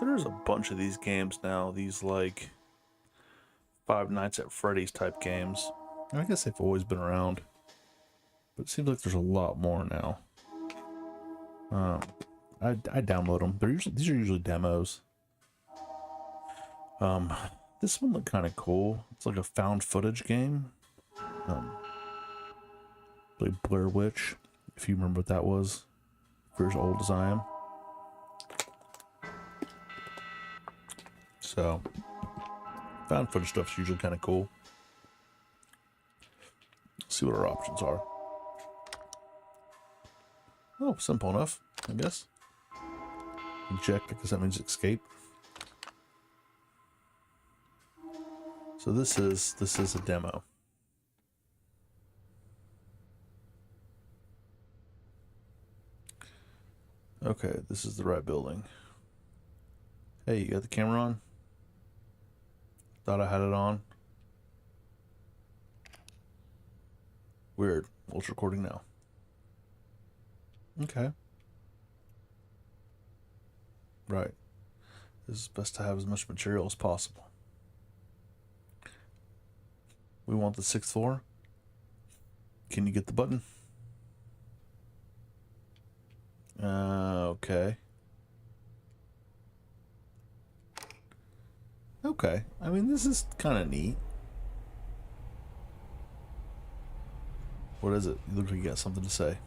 There's a bunch of these games now, these like Five Nights at Freddy's type games. And I guess they've always been around, but it seems like there's a lot more now. I download them. These are usually demos. This one looked kind of cool. It's like a found footage game. Like Blair Witch, if you remember what that was. If you're as old as I am. So, found footage stuff's usually kind of cool. Let's see what our options are. Oh, simple enough, I guess. Eject, because that means escape. So this is a demo. Okay, this is the right building. Hey, you got the camera on? Thought I had it on. Weird. Well, it's recording now. Okay. Right. It's best to have as much material as possible. We want the 6th floor. Can you get the button? Okay. Okay. I mean, this is kind of neat. What is it? You look like you got something to say.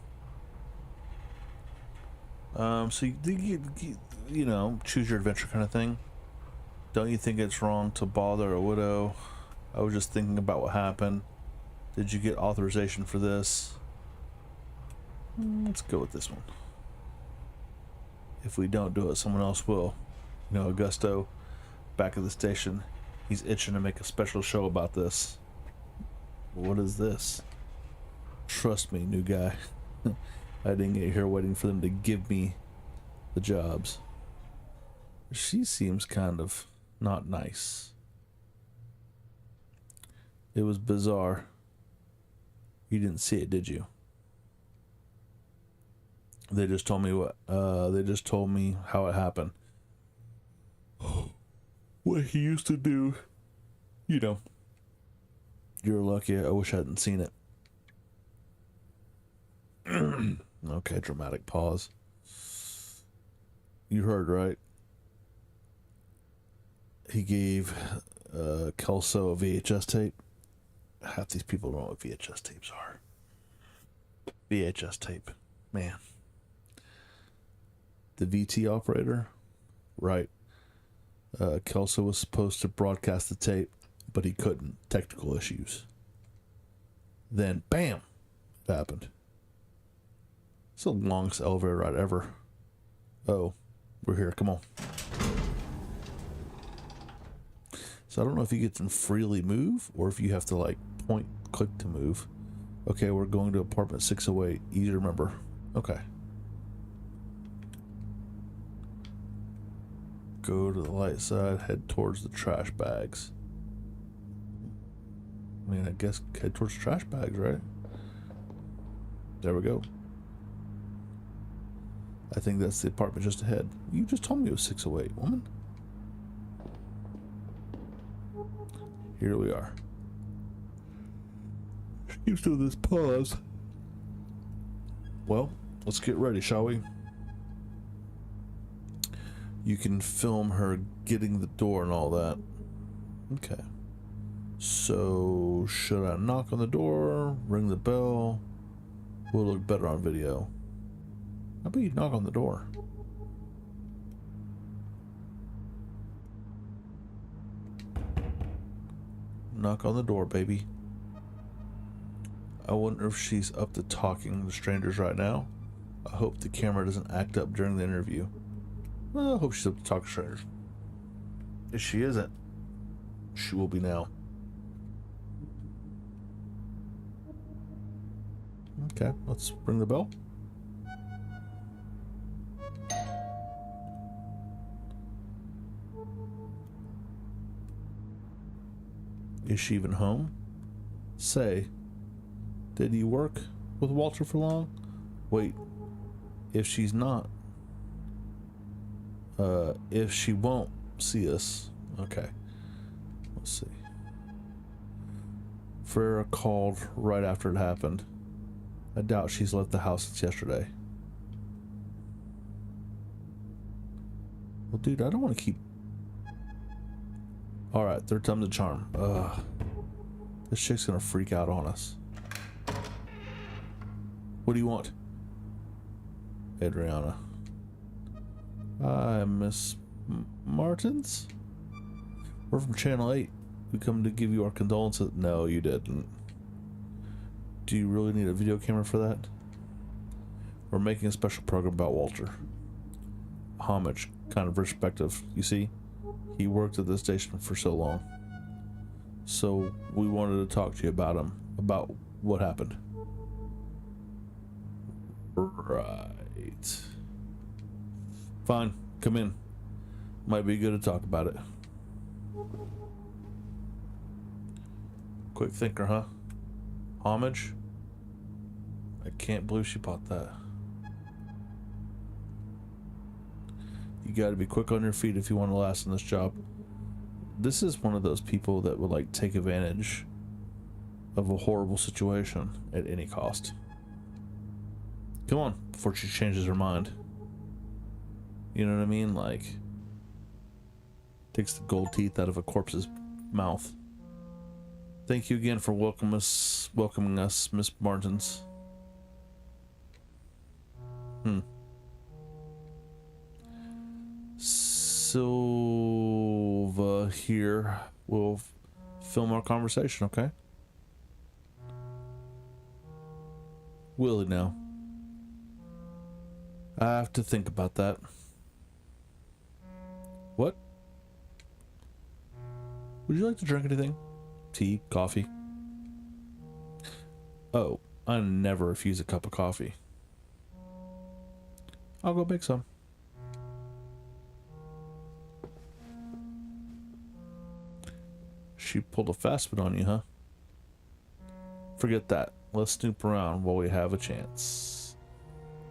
So you know, choose your adventure kind of thing. Don't you think it's wrong to bother a widow? I was just thinking about what happened. Did you get authorization for this? Let's go with this one. If we don't do it, someone else will. You know, Augusto, back at the station, he's itching to make a special show about this. What is this? Trust me, new guy. I didn't get here waiting for them to give me the jobs. She seems kind of not nice. It was bizarre. You didn't see it, did you? They just told me what, they just told me how it happened. What he used to do. You know. You're lucky. I wish I hadn't seen it. Okay, dramatic pause. You heard, right? He gave Kelso a VHS tape. Half these people don't know what VHS tapes are. VHS tape. Man. The VT operator? Right. Kelso was supposed to broadcast the tape, but he couldn't. Technical issues. Then, bam! It happened. It's the longest elevator ride ever. Oh, we're here. Come on. So I don't know if you get to freely move or if you have to like point click to move. Okay, we're going to apartment 608. Easy to remember. Okay. Go to the light side, head towards the trash bags. I mean, I guess head towards the trash bags, right? There we go. I think that's the apartment just ahead. You just told me it was 608, woman. Here we are. Keeps doing this pause. Well, let's get ready, shall we? You can film her getting the door and all that. Okay. So, should I knock on the door? Ring the bell? Will look better on video. How about you knock on the door? Knock on the door, baby. I wonder if she's up to talking to strangers right now. I hope the camera doesn't act up during the interview. Well, I hope she's up to talk to strangers. If she isn't, she will be now. Okay, let's ring the bell. Is she even home? Say, did you work with Walter for long? Wait, if she's not, If she won't see us, okay. Let's see. Ferreira called right after it happened. I doubt she's left the house since yesterday. Well, dude, I don't want to keep... Alright, third time's the charm. Ugh. This chick's gonna freak out on us. What do you want? Adriana. Hi, Miss Martins? We're from Channel 8. We come to give you our condolences. No, you didn't. Do you really need a video camera for that? We're making a special program about Walter. Homage, kind of perspective. You see, he worked at the station for so long. So we wanted to talk to you about him, about what happened. Right. Fine, come in. Might be good to talk about it. Quick thinker, huh? Homage? I can't believe she bought that. You gotta be quick on your feet if you want to last in this job. This is one of those people that would like take advantage of a horrible situation at any cost. Come on, before she changes her mind. You know what I mean? Like, takes the gold teeth out of a corpse's mouth. Thank you again for welcoming us, Miss Martins. Silva here will film our conversation, okay? Will he now? I have to think about that. What? Would you like to drink anything? Tea? Coffee? Oh, I never refuse a cup of coffee. I'll go make some. She pulled a fast one on you, huh? Forget that. Let's snoop around while we have a chance.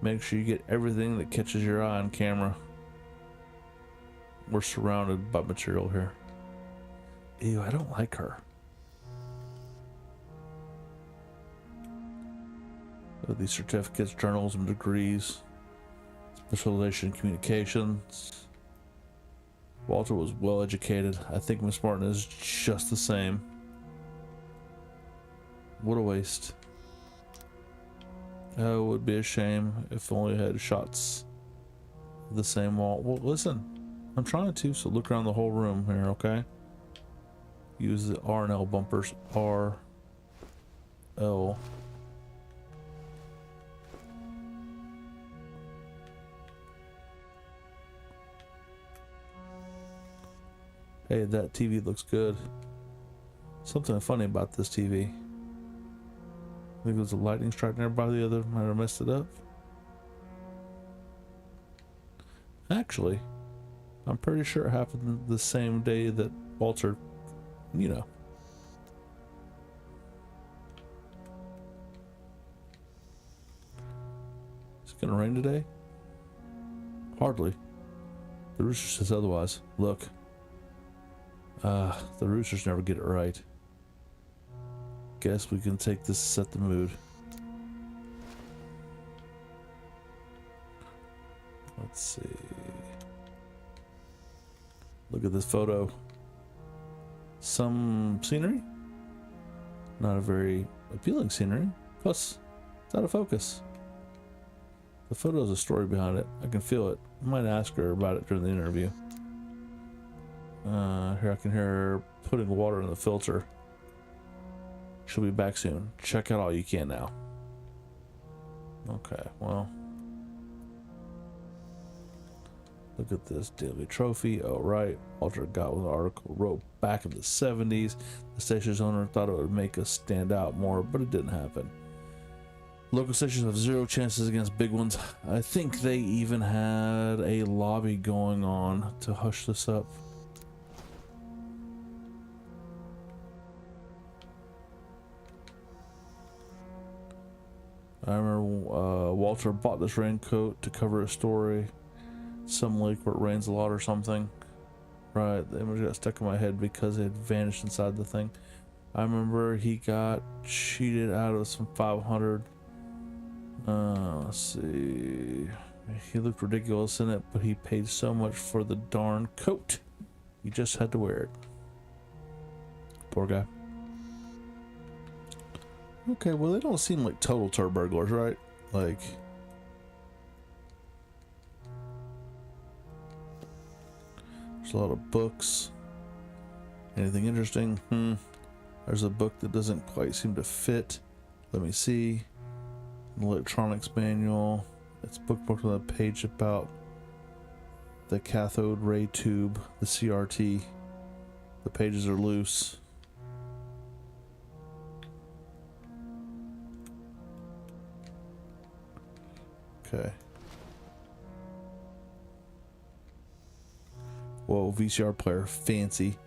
Make sure you get everything that catches your eye on camera. We're surrounded by material here. Ew, I don't like her. These certificates, journals, and degrees. Specialization in communications. Walter was well educated. I think Miss Martin is just the same. What a waste. Oh, it would be a shame if only I had shots of the same wall. Well, listen, I'm trying to, so look around the whole room here, okay? Use the R and L bumpers. R, L. Hey, that TV looks good. Something funny about this TV. I think it was a lightning strike nearby. The other might have messed it up. Actually, I'm pretty sure it happened the same day that Walter, you know. Is it gonna rain today? Hardly. The rooster says otherwise. Look. The roosters never get it right. Guess we can take this to set the mood. Let's see. Look at this photo. Some scenery? Not a very appealing scenery. Plus, it's out of focus. The photo has a story behind it. I can feel it. I might ask her about it during the interview. Here I can hear her putting water in the filter. She'll be back soon. Check out all you can now. Okay, well. Look at this daily trophy. Oh, right. Walter got with an article wrote back in the 70s. The station's owner thought it would make us stand out more, but it didn't happen. Local stations have zero chances against big ones. I think they even had a lobby going on to hush this up. I remember Walter bought this raincoat to cover a story. some lake where it rains a lot or something. Right, the image got stuck in my head because it had vanished inside the thing. I remember he got cheated out of some 500. Let's see. He looked ridiculous in it, but he paid so much for the darn coat. He just had to wear it. Poor guy. Okay, well, they don't seem like total turd burglars, right? Like, there's a lot of books. Anything interesting? There's a book that doesn't quite seem to fit. Let me see. An electronics manual. It's bookmarked on a page about the cathode ray tube, the CRT. The pages are loose. Okay. Whoa, VCR player, fancy.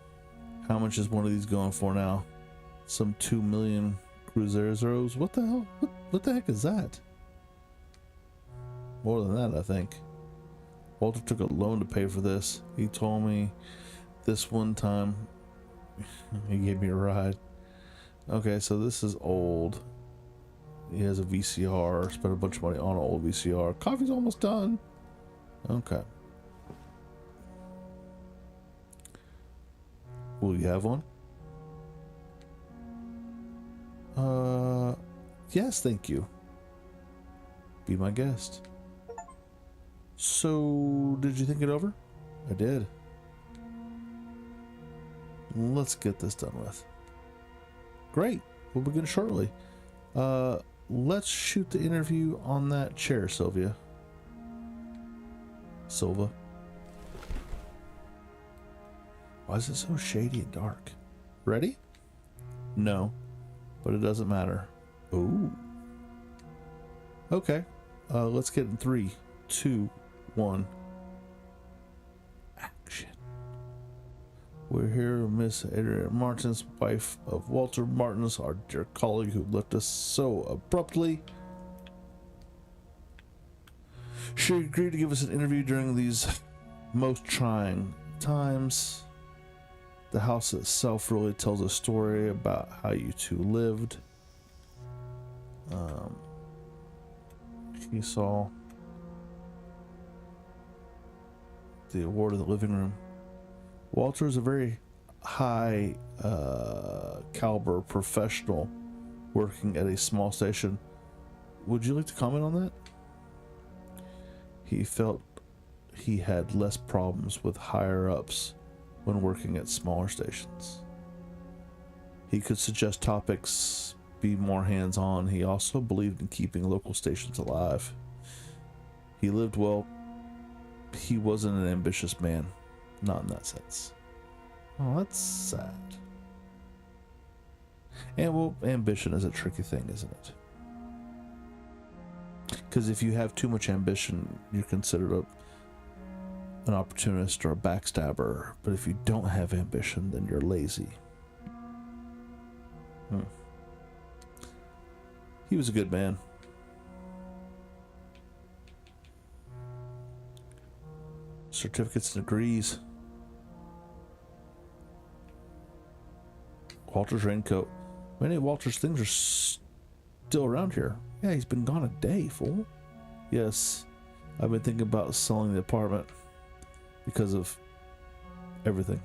How much is one of these going for now? Some 2 million cruzeros. What the hell? What the heck is that? More than that, I think. Walter took a loan to pay for this. He told me this one time. He gave me a ride. Okay, so this is old. He has a VCR. Spent a bunch of money on an old VCR. Coffee's almost done. Okay. Will you have one? Yes, thank you. Be my guest. So, did you think it over? I did. Let's get this done with. Great. We'll begin shortly. Let's shoot the interview on that chair, Silva. Why is it so shady and dark? Ready? No, but it doesn't matter. Ooh. Okay. Let's get in 3, 2, 1. Action. We're here with Miss Adrienne Martins, wife of Walter Martins, our dear colleague who left us so abruptly. She agreed to give us an interview during these most trying times. The house itself really tells a story about how you two lived. He saw the award in the living room. Walter is a very high caliber professional working at a small station. Would you like to comment on that? He felt he had less problems with higher ups when working at smaller stations. He could suggest topics, be more hands-on. He also believed in keeping local stations alive. He lived well. He wasn't an ambitious man. Not in that sense. Oh, that's sad. And well, ambition is a tricky thing, isn't it? Because if you have too much ambition, you're considered an opportunist or a backstabber. But if you don't have ambition, then you're lazy. He was a good man. Certificates and degrees. Walter's raincoat. Many of Walter's things are still around here. Yeah, he's been gone a day, fool. Yes, I've been thinking about selling the apartment because of everything.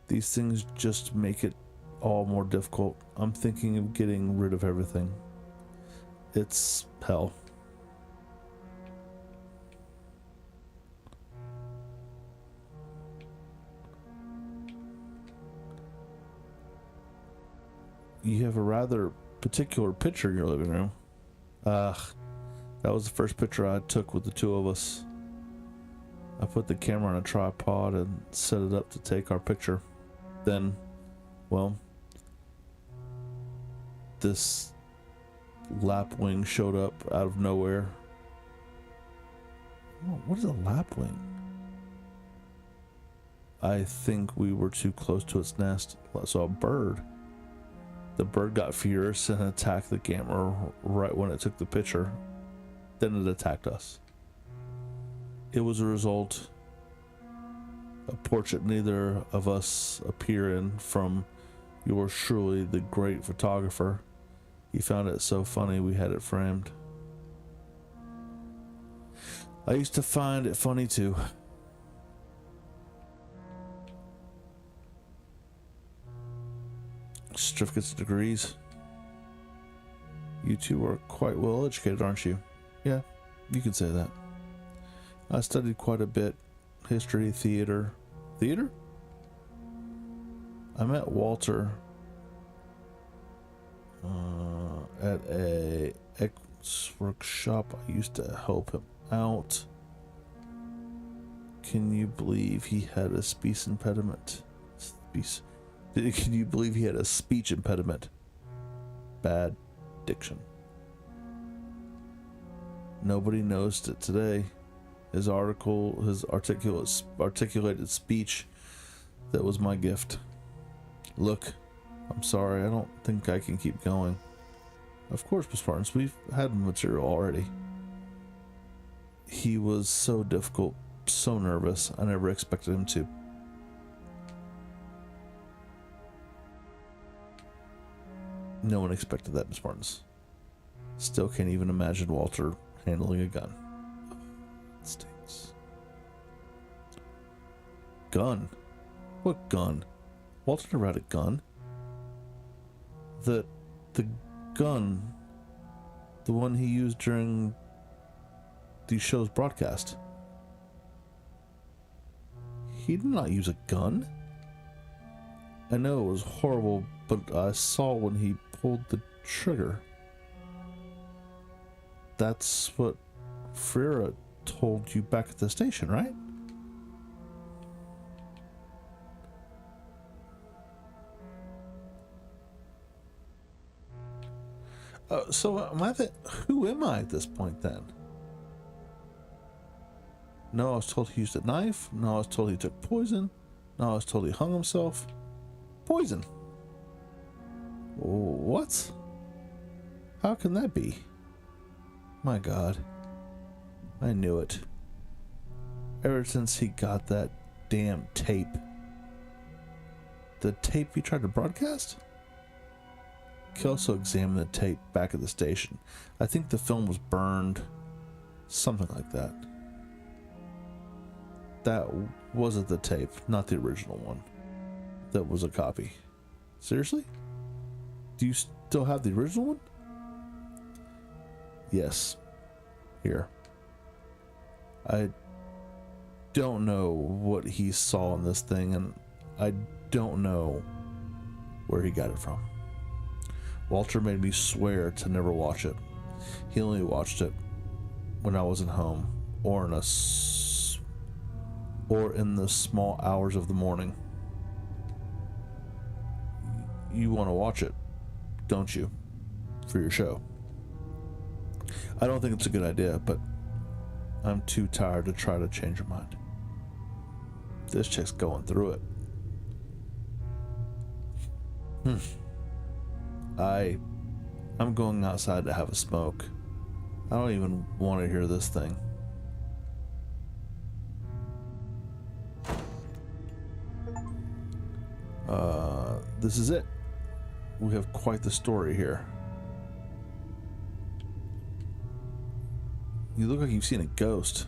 These things just make it all more difficult. I'm thinking of getting rid of everything. It's hell. You have a rather particular picture in your living room. That was the first picture I took with the two of us. I put the camera on a tripod and set it up to take our picture. Then, well, this lapwing showed up out of nowhere. Oh, what is a lapwing? I think we were too close to its nest. I saw a bird. The bird got furious and attacked the camera right when it took the picture. Then it attacked us. It was a result, a portrait neither of us appear in, from yours truly, the great photographer. He found it so funny we had it framed. I used to find it funny too. Certificates and degrees. You two are quite well educated, aren't you? Yeah, you can say that. I studied quite a bit. History, theater. Theater? I met Walter at a workshop. I used to help him out. Can you believe he had a speech impediment? Can you believe he had a speech impediment? Bad diction. Nobody noticed it today. His articulated speech, that was my gift. Look, I'm sorry, I don't think I can keep going. Of course, Miss Martins, we've had material already. He was so difficult, so nervous, I never expected him to. No one expected that, Miss Martins. Still can't even imagine Walter handling a gun. It stinks. Gun? What gun? Walter never had a gun. The gun, the one he used during the show's broadcast. He did not use a gun. I know it was horrible, but I saw when he pulled the trigger. That's what Freira told you back at the station, right? So who am I at this point then? No, I was told he used a knife. No, I was told he took poison. No, I was told he hung himself. Poison. What? How can that be? My God. I knew it. Ever since he got that damn tape. The tape he tried to broadcast? He also examined the tape back at the station. I think the film was burned. Something like that. That wasn't the tape, not the original one. That was a copy. Seriously? Do you still have the original one? Yes. Here. I don't know what he saw in this thing, and I don't know where he got it from. Walter made me swear to never watch it. He only watched it when I wasn't home, or in the small hours of the morning. You want to watch it, don't you? For your show. I don't think it's a good idea, but I'm too tired to try to change your mind. This chick's going through it. I'm going outside to have a smoke. I don't even want to hear this thing. This is it. We have quite the story here. You look like you've seen a ghost.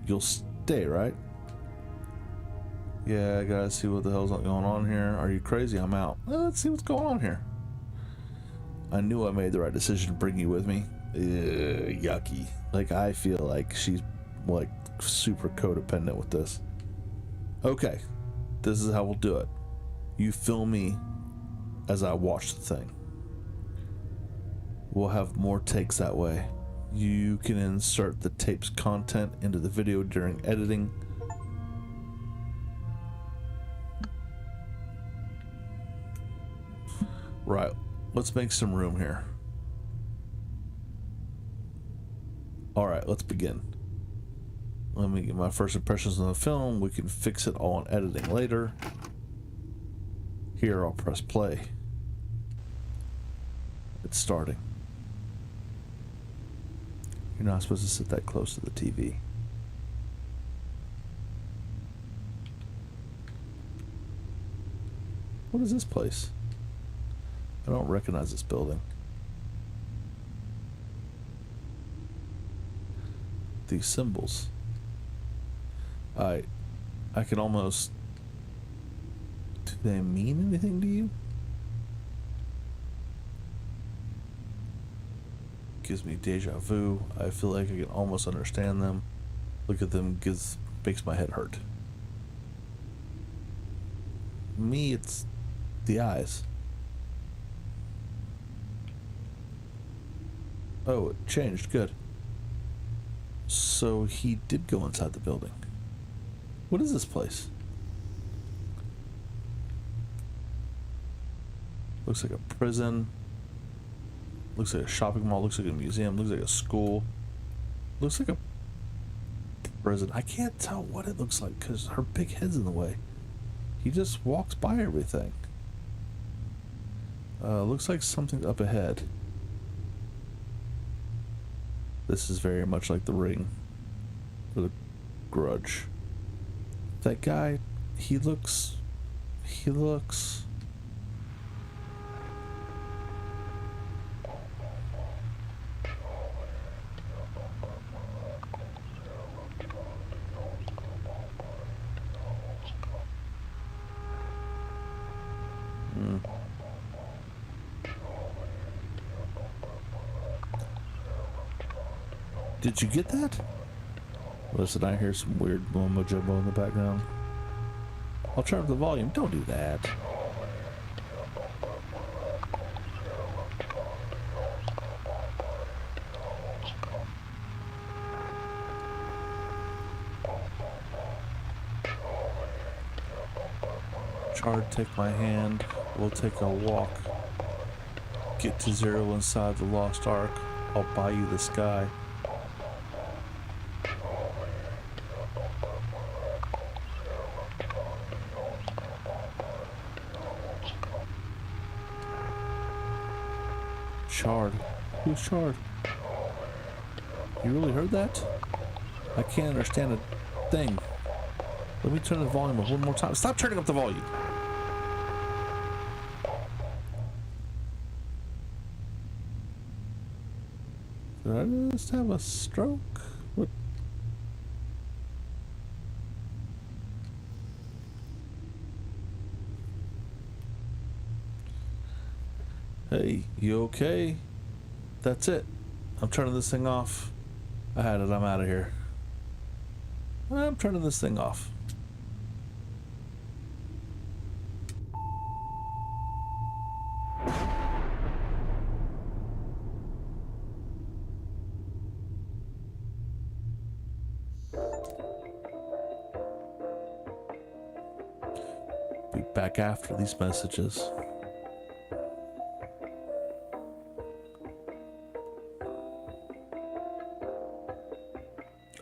You'll stay, right? Yeah, I gotta see what the hell's going on here. Are you crazy? I'm out. Well, let's see what's going on here. I knew I made the right decision to bring you with me. Yucky. Like, I feel like she's like super codependent with this. Okay, this is how we'll do it. You film me as I watch the thing. We'll have more takes that way. You can insert the tape's content into the video during editing. Right, let's make some room here. Alright, let's begin. Let me get my first impressions on the film. We can fix it all in editing later. Here, I'll press play. It's starting. You're not supposed to sit that close to the TV. What is this place? I don't recognize this building. These symbols. I can almost... Do they mean anything to you? Gives me deja vu. I feel like I can almost understand them. Look at them makes my head hurt. Me, it's the eyes. Oh, it changed. Good. So he did go inside the building. What is this place? Looks like a prison. Looks like a shopping mall. Looks like a museum. Looks like a school. Looks like a prison. I can't tell what it looks like because her big head's in the way. He just walks by everything. Looks like something up ahead. This is very much like The Ring. Or The Grudge. That guy, he looks... Did you get that? Listen, I hear some weird mumbo jumbo in the background. I'll turn up the volume. Don't do that. Chard, take my hand. We'll take a walk. Get to zero inside the Lost Ark. I'll buy you the sky. Chard. Who's Chard? You really heard that? I can't understand a thing. Let me turn the volume up one more time. Stop turning up the volume! Did I just have a stroke? What? Hey, you okay? That's it. I'm turning this thing off. I had it. I'm out of here. I'm turning this thing off. Be back after these messages.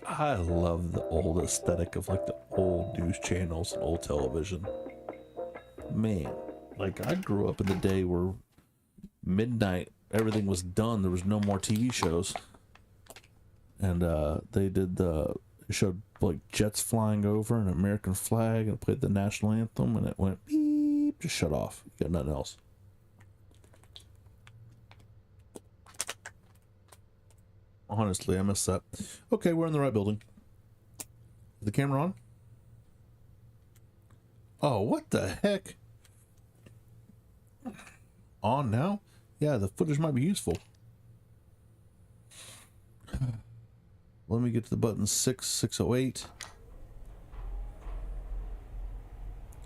I love the old aesthetic of like the old news channels and old television. Man, like I grew up in the day where midnight everything was done. There was no more TV shows, and they showed like jets flying over an American flag and played the national anthem, and it went beep, just shut off. You got nothing else. Honestly, I missed that. Okay, we're in the right building. Is the camera on? Oh, what the heck? On now? Yeah, the footage might be useful. Let me get to the button 608.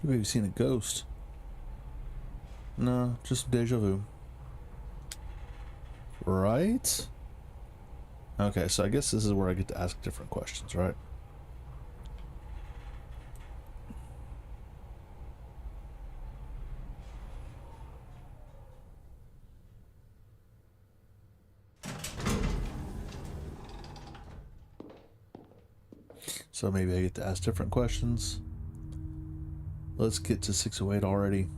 Have you seen a ghost? No, just deja vu. Right? Okay, so I guess this is where I get to ask different questions, right? So maybe I get to ask different questions. Let's get to 608 already.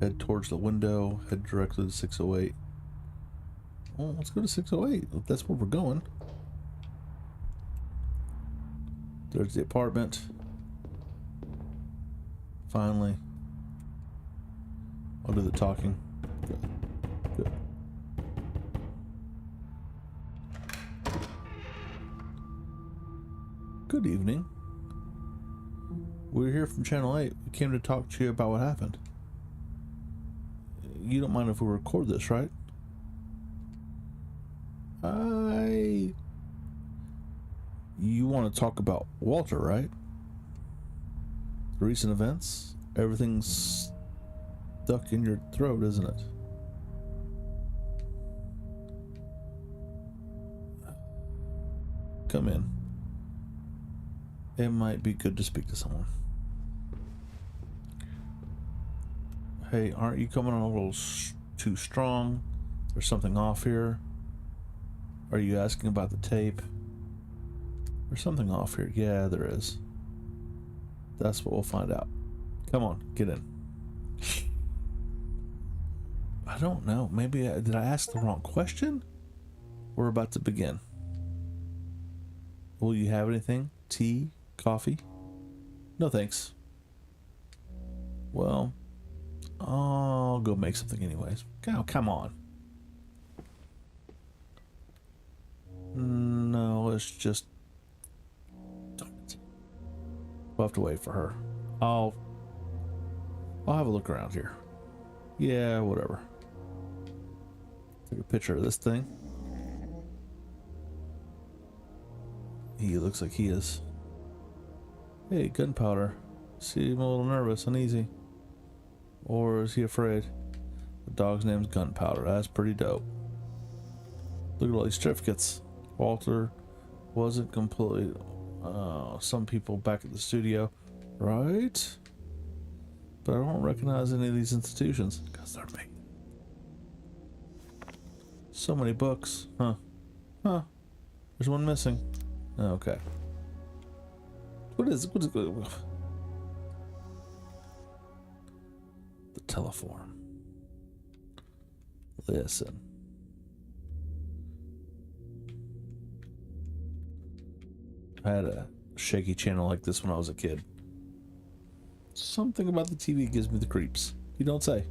Head towards the window, head directly to 608. Well, let's go to 608. If that's where we're going. There's the apartment. Finally. I'll do the talking. Good. Good. Good evening. We're here from Channel 8. We came to talk to you about what happened. You don't mind if we record this, right? You want to talk about Walter, right? The recent events? Everything's stuck in your throat, isn't it? Come in. It might be good to speak to someone. Hey, aren't you coming on a little too strong? There's something off here. Are you asking about the tape? There's something off here. Yeah, there is. That's what we'll find out. Come on, get in. I don't know. Maybe did I ask the wrong question? We're about to begin. Will you have anything? Tea? Coffee? No thanks. Well, I'll go make something anyways. Oh, come on. No, it's just... Darn it. We'll have to wait for her. I'll have a look around here. Yeah, whatever. Take a picture of this thing. He looks like he is. Hey, gunpowder. See him a little nervous, uneasy. Or is he afraid? The dog's name's Gunpowder. That's pretty dope. Look at all these certificates. Walter wasn't completely... some people back at the studio. Right? But I don't recognize any of these institutions. Because they're me. So many books. Huh. Huh. There's one missing. Okay. What is the Teleforum? Listen. I had a shaky channel like this when I was a kid. Something about the TV gives me the creeps. You don't say.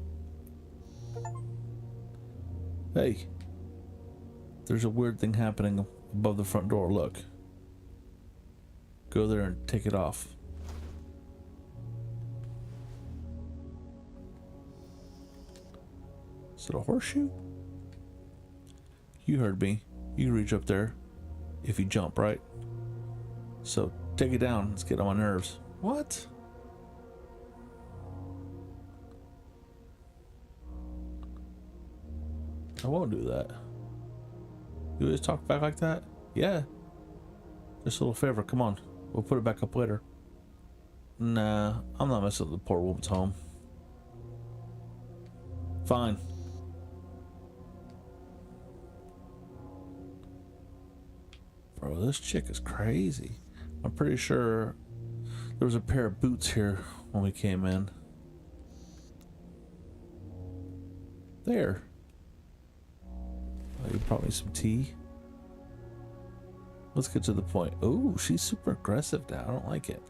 Hey. There's a weird thing happening above the front door. Look. Go there and take it off. Is it a horseshoe? You heard me. You can reach up there if you jump, right? So take it down. Let's get on my nerves. What? I won't do that. You always talk back like that? Yeah. Just a little favor. Come on. We'll put it back up later. Nah, I'm not messing with the poor woman's home. Fine. Bro, this chick is crazy. I'm pretty sure there was a pair of boots here when we came in. There. Oh, you brought me some tea. Let's get to the point. Oh, she's super aggressive now. I don't like it.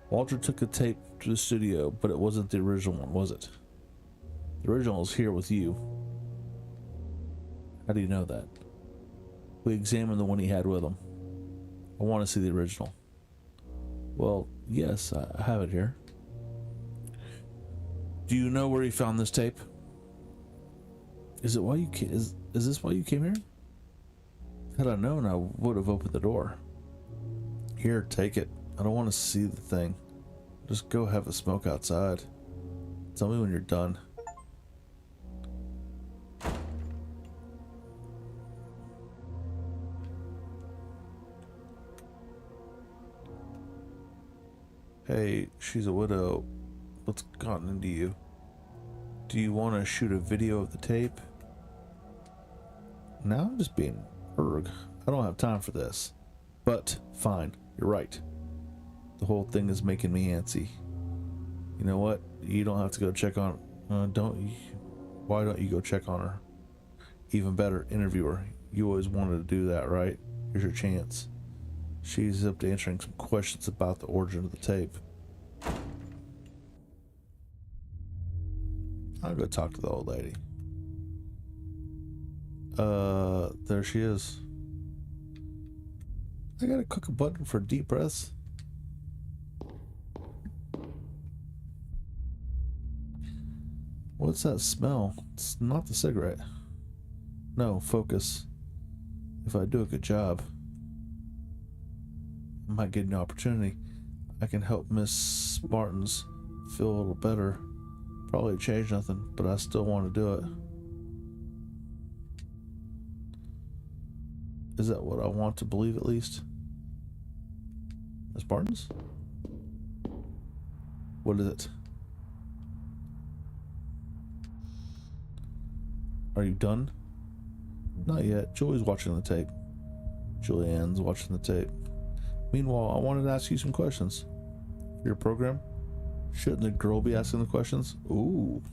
Walter took a tape to the studio, but it wasn't the original one, was it? The original is here with you. How do you know that? We examined the one he had with him. I want to see the original. Well, yes, I have it here. Do you know where he found this tape? Is it why you is this why you came here? Had I known, I would have opened the door. Here, take it. I don't want to see the thing. Just go have a smoke outside. Tell me when you're done. Hey, she's a widow. What's gotten into you? Do you want to shoot a video of the tape? Now I'm just being erg. I don't have time for this. But, fine. You're right. The whole thing is making me antsy. You know what? You don't have to go check on... why don't you go check on her? Even better, interview her. You always wanted to do that, right? Here's your chance. She's up to answering some questions about the origin of the tape. I'll go talk to the old lady. There she is. I gotta click a button for deep breaths. What's that smell? It's not the cigarette. No, focus. If I do a good job, I might get an opportunity. I can help Miss Spartans feel a little better. Probably change nothing, but I still want to do it. Is that what I want to believe, at least? Miss Spartans? What is it? Are you done? Not yet. Julie's watching the tape. Julianne's watching the tape. Meanwhile, I wanted to ask you some questions. For your program? Shouldn't the girl be asking the questions? Ooh.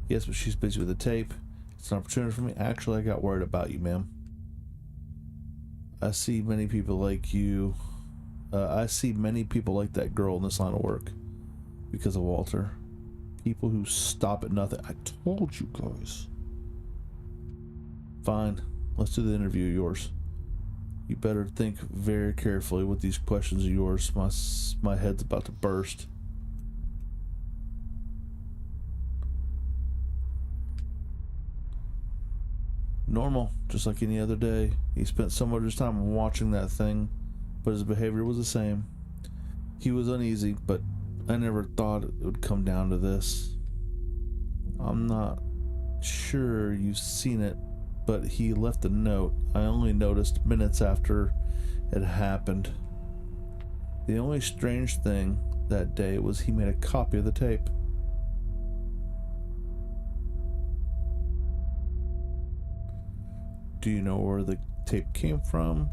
Yes, but she's busy with the tape. It's an opportunity for me. Actually, I got worried about you, ma'am. I see many people like you. I see many people like that girl in this line of work. Because of Walter. People who stop at nothing. I told you guys. Fine. Let's do the interview of yours. You better think very carefully with these questions of yours. My head's about to burst. Normal, just like any other day. He spent so much of his time watching that thing, but his behavior was the same. He was uneasy, but I never thought it would come down to this. I'm not sure you've seen it, but he left a note. I only noticed minutes after it happened. The only strange thing that day was he made a copy of the tape. Do you know where the tape came from?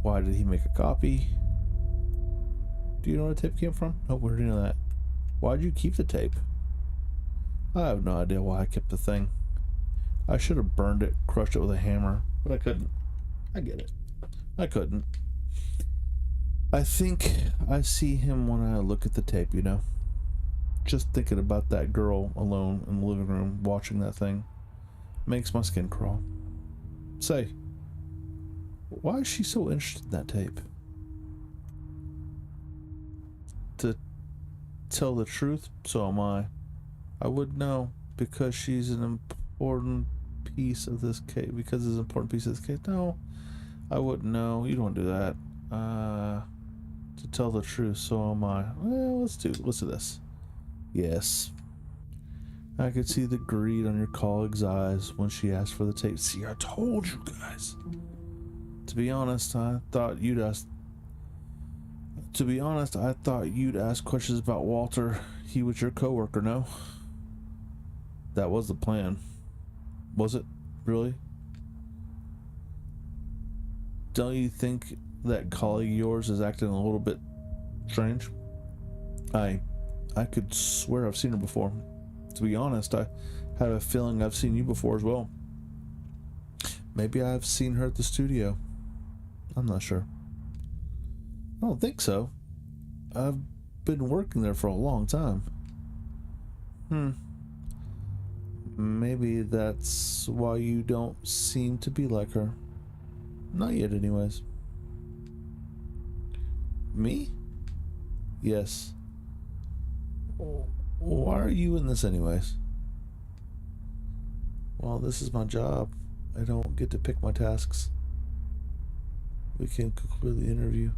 Why did he make a copy? Do you know where the tape came from? No, where do you know that? Why did you keep the tape? I have no idea why I kept the thing. I should have burned it, crushed it with a hammer, but I couldn't. I get it. I couldn't. I think I see him when I look at the tape, you know? Just thinking about that girl alone in the living room watching that thing makes my skin crawl. Say, why is she so interested in that tape? To tell the truth, so am I. I would know, because she's an important piece of this case. Because it's an important piece of this case. No, I wouldn't know. You don't do that. To tell the truth, so am I. Well, let's do this. Yes. I could see the greed on your colleague's eyes when she asked for the tape. See, I told you guys. To be honest, I thought you'd ask questions about Walter. He was your coworker, no? That was the plan. Was it? Really? Don't you think that colleague of yours is acting a little bit strange? I could swear I've seen her before. To be honest, I have a feeling I've seen you before as well. Maybe I've seen her at the studio. I'm not sure. I don't think so. I've been working there for a long time. Maybe that's why you don't seem to be like her. Not yet, anyways. Me? Yes. Why are you in this anyways? Well, this is my job. I don't get to pick my tasks. We can conclude the interview.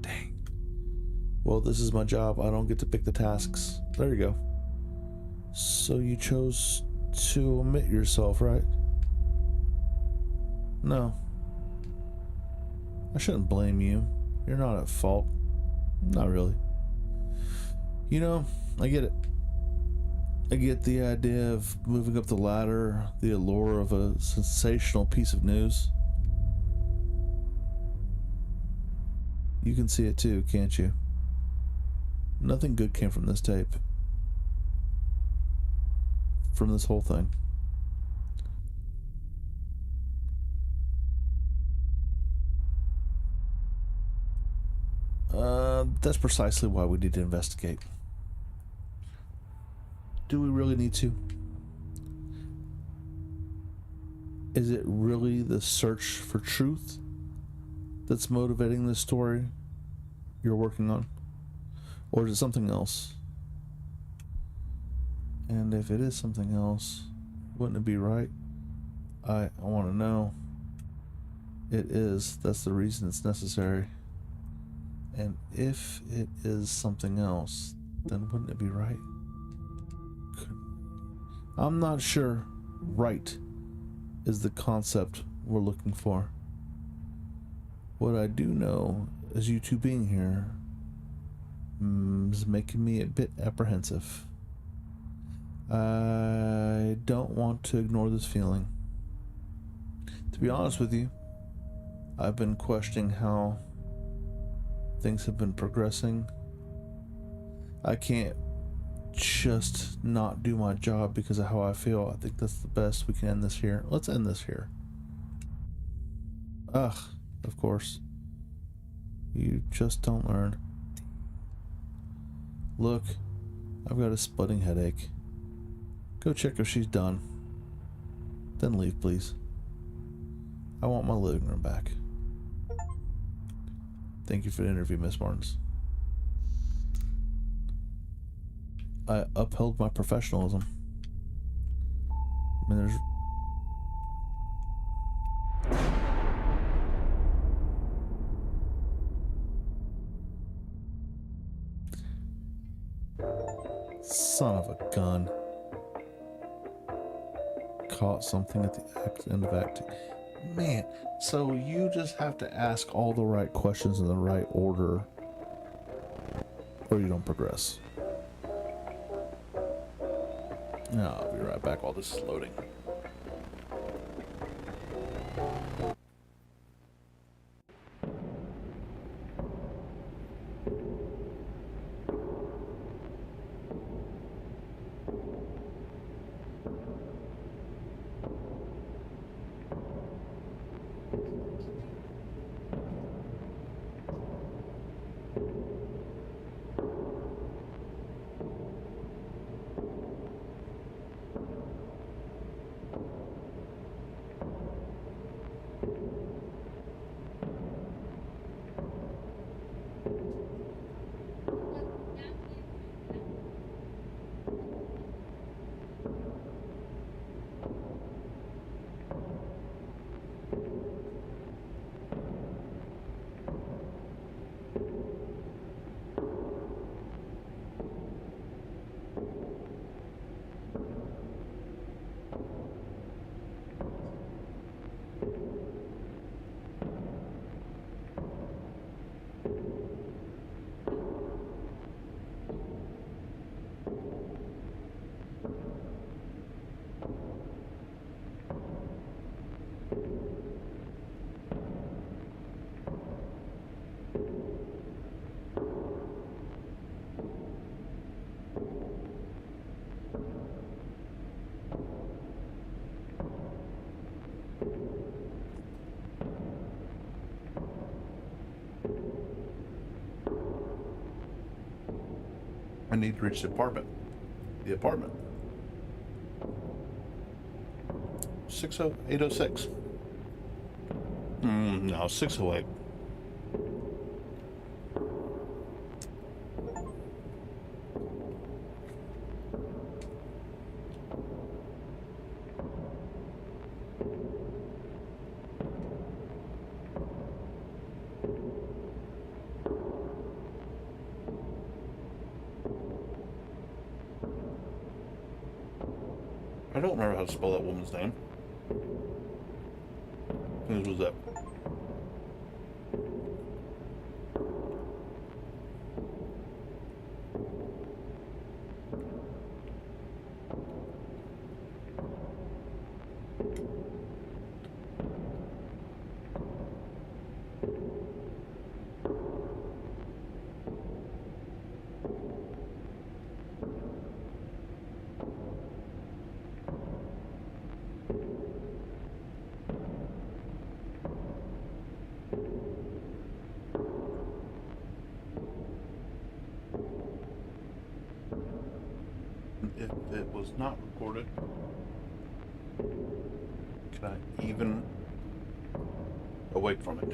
Dang. Well, this is my job. I don't get to pick the tasks. There you go. So you chose to omit yourself, right? No. I shouldn't blame you. You're not at fault. Not really. You know, I get it. I get the idea of moving up the ladder, the allure of a sensational piece of news. You can see it too, can't you? Nothing good came from this tape. From this whole thing. That's precisely why we need to investigate. Do we really need to? Is it really the search for truth that's motivating this story you're working on? Or is it something else? And if it is something else, wouldn't it be right? I want to know. It is. That's the reason it's necessary. And if it is something else, then wouldn't it be right? I'm not sure right is the concept we're looking for. What I do know is you two being here is making me a bit apprehensive. I don't want to ignore this feeling. To be honest with you, I've been questioning how things have been progressing. I can't just not do my job because of how I feel. I think that's the best we can end this here. Let's end this here. Ugh, of course. You just don't learn. Look, I've got a splitting headache. Go check if she's done. Then leave, please. I want my living room back. Thank you for the interview, Miss Martins. I upheld my professionalism. I mean, there's... Son of a gun. Caught something at the end of Act 2. Man, so you just have to ask all the right questions in the right order, or you don't progress. I'll be right back while this is loading. I need to reach the apartment. The apartment. 806. No, 608. I don't remember how to spell that woman's name. Whose was that? was not recorded. Can I even awake from it?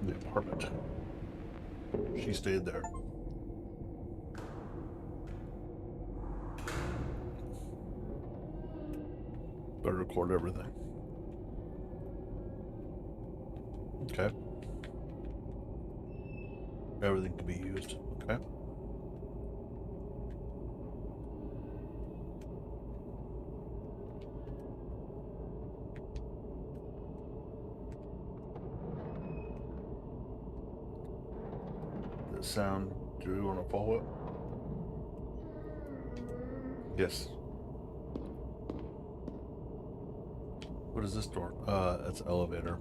The apartment. She stayed there. Better record everything. Okay. Everything can be used. Okay. The sound. Do we want to follow it? Yes. What is this door? It's an elevator.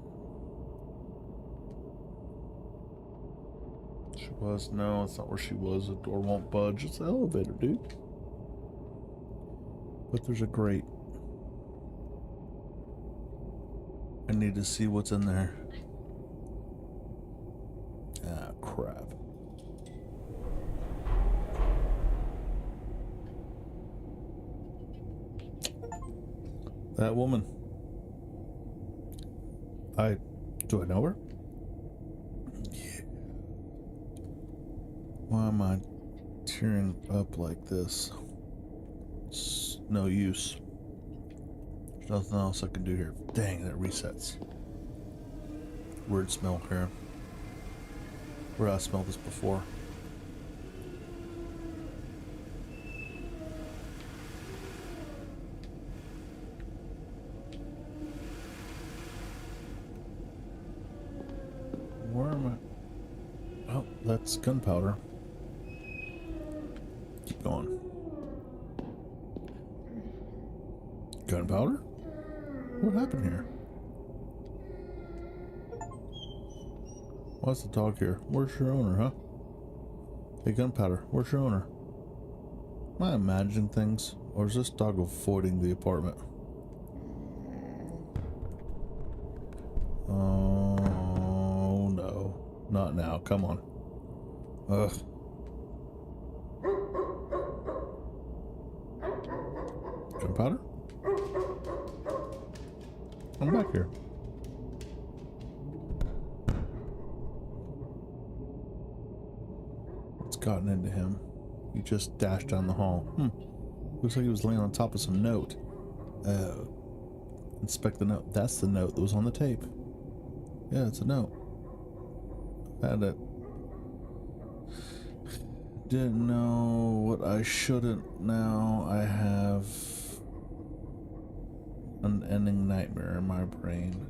She was. No, it's not where she was. The door won't budge. It's an elevator, dude. But there's a grate. I need to see what's in there. Ah, crap. That woman. Do I know her? Yeah. Why am I tearing up like this? It's no use. There's nothing else I can do here. Dang, that resets. Weird smell here. Where I smelled this before. Where am I? Oh, that's gunpowder. Keep going. Gunpowder? What happened here? Why's the dog here? Where's your owner, huh? Hey, gunpowder, where's your owner? Am I imagining things? Or is this dog avoiding the apartment? Oh no. Not now. Come on. Ugh. Gunpowder? I'm back here. What's gotten into him? He just dashed down the hall. Looks like he was laying on top of some note. Inspect the note. That's the note that was on the tape. Yeah, it's a note. Had it. Didn't know what I shouldn't. Now I have an ending nightmare in my brain.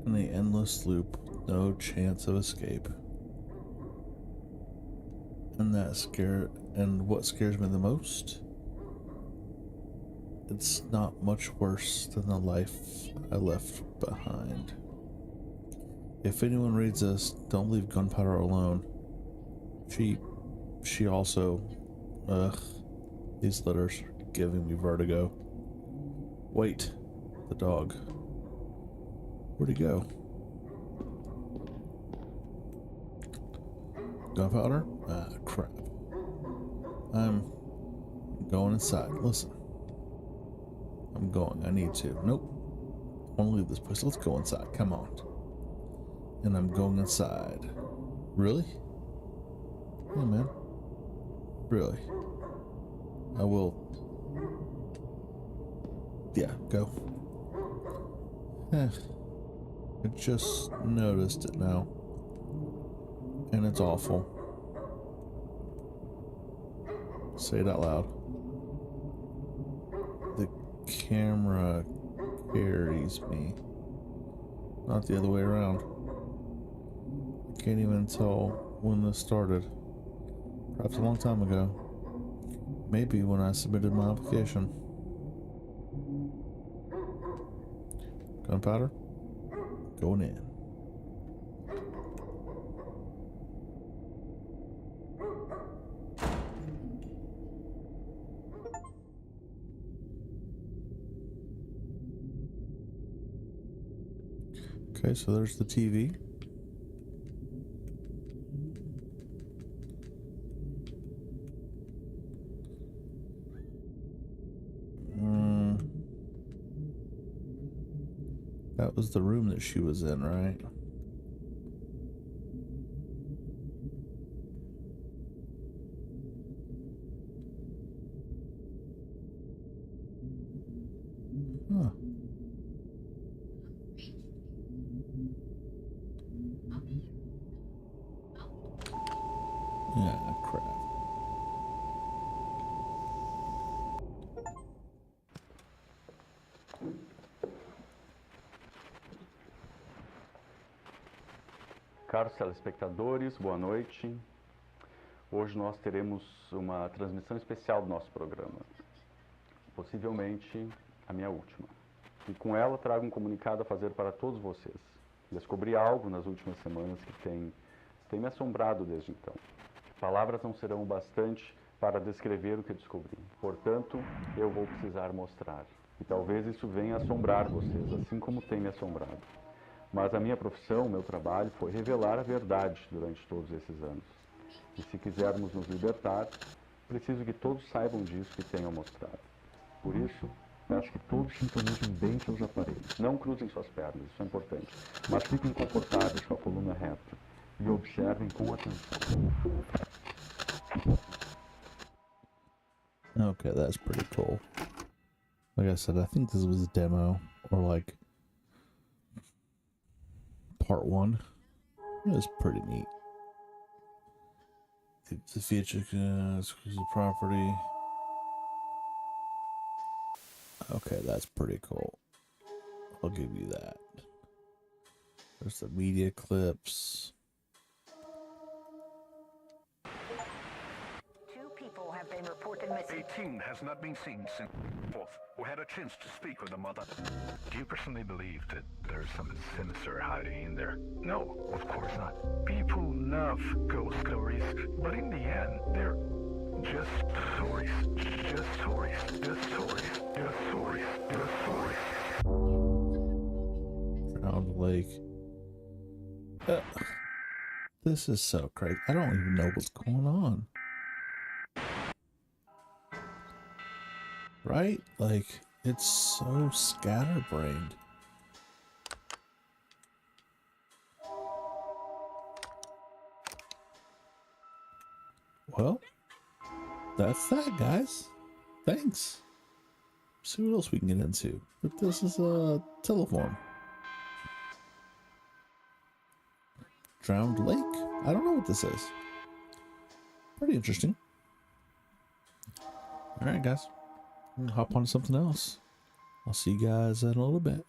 In the endless loop, no chance of escape. And what scares me the most? It's not much worse than the life I left behind. If anyone reads this, don't leave gunpowder alone. She also, these letters are giving me vertigo. Wait, the dog. Where'd he go? Gunpowder? Ah, crap. I'm going inside. Listen. I'm going. I need to. Nope. I want to leave this place. Let's go inside. Come on. And I'm going inside. Really? Yeah, man. Really? I will. Yeah, go. I just noticed it now. And it's awful. Say it out loud. The camera carries me. Not the other way around. I can't even tell when this started. Perhaps a long time ago. Maybe when I submitted my application. Gunpowder? Going in. Okay, so there's the TV. That was the room that she was in, right? Huh. Yeah, crap. Caros telespectadores, boa noite. Hoje nós teremos uma transmissão especial do nosso programa, possivelmente a minha última. E com ela trago um comunicado a fazer para todos vocês. Descobri algo nas últimas semanas que tem me assombrado desde então. Palavras não serão o bastante para descrever o que descobri. Portanto, eu vou precisar mostrar. E talvez isso venha assombrar vocês, assim como tem me assombrado. Mas a minha profissão, o meu trabalho, foi revelar a verdade durante todos esses anos. E se quisermos nos libertar, preciso que todos saibam disso que tenho a mostrar. Por isso, peço que todos sintonizem bem seus aparelhos. Não cruzem suas pernas, isso é importante. Mas fiquem confortáveis com a coluna reta. E observem com atenção. Okay, that's pretty cool. Like I said, I think this was a demo or like part 1. It was pretty neat. The feature exclusive property. Okay, that's pretty cool. I'll give you that. There's the media clips. People have been reported missing. 18 has not been seen since 4th. We had a chance to speak with the mother. Do you personally believe that there's something sinister hiding in there? No, Of course not. people love ghost stories, but in the end, they're just stories. Just stories. Just stories. Just stories. Just stories. Drowned lake. This is so crazy. I don't even know what's going on. Right? Like, it's so scatterbrained. Well, that's that, guys. Thanks. See what else we can get into. But this is a Teleform. Drowned lake? I don't know what this is. Pretty interesting. Alright, guys. Hop on to something else. I'll see you guys in a little bit.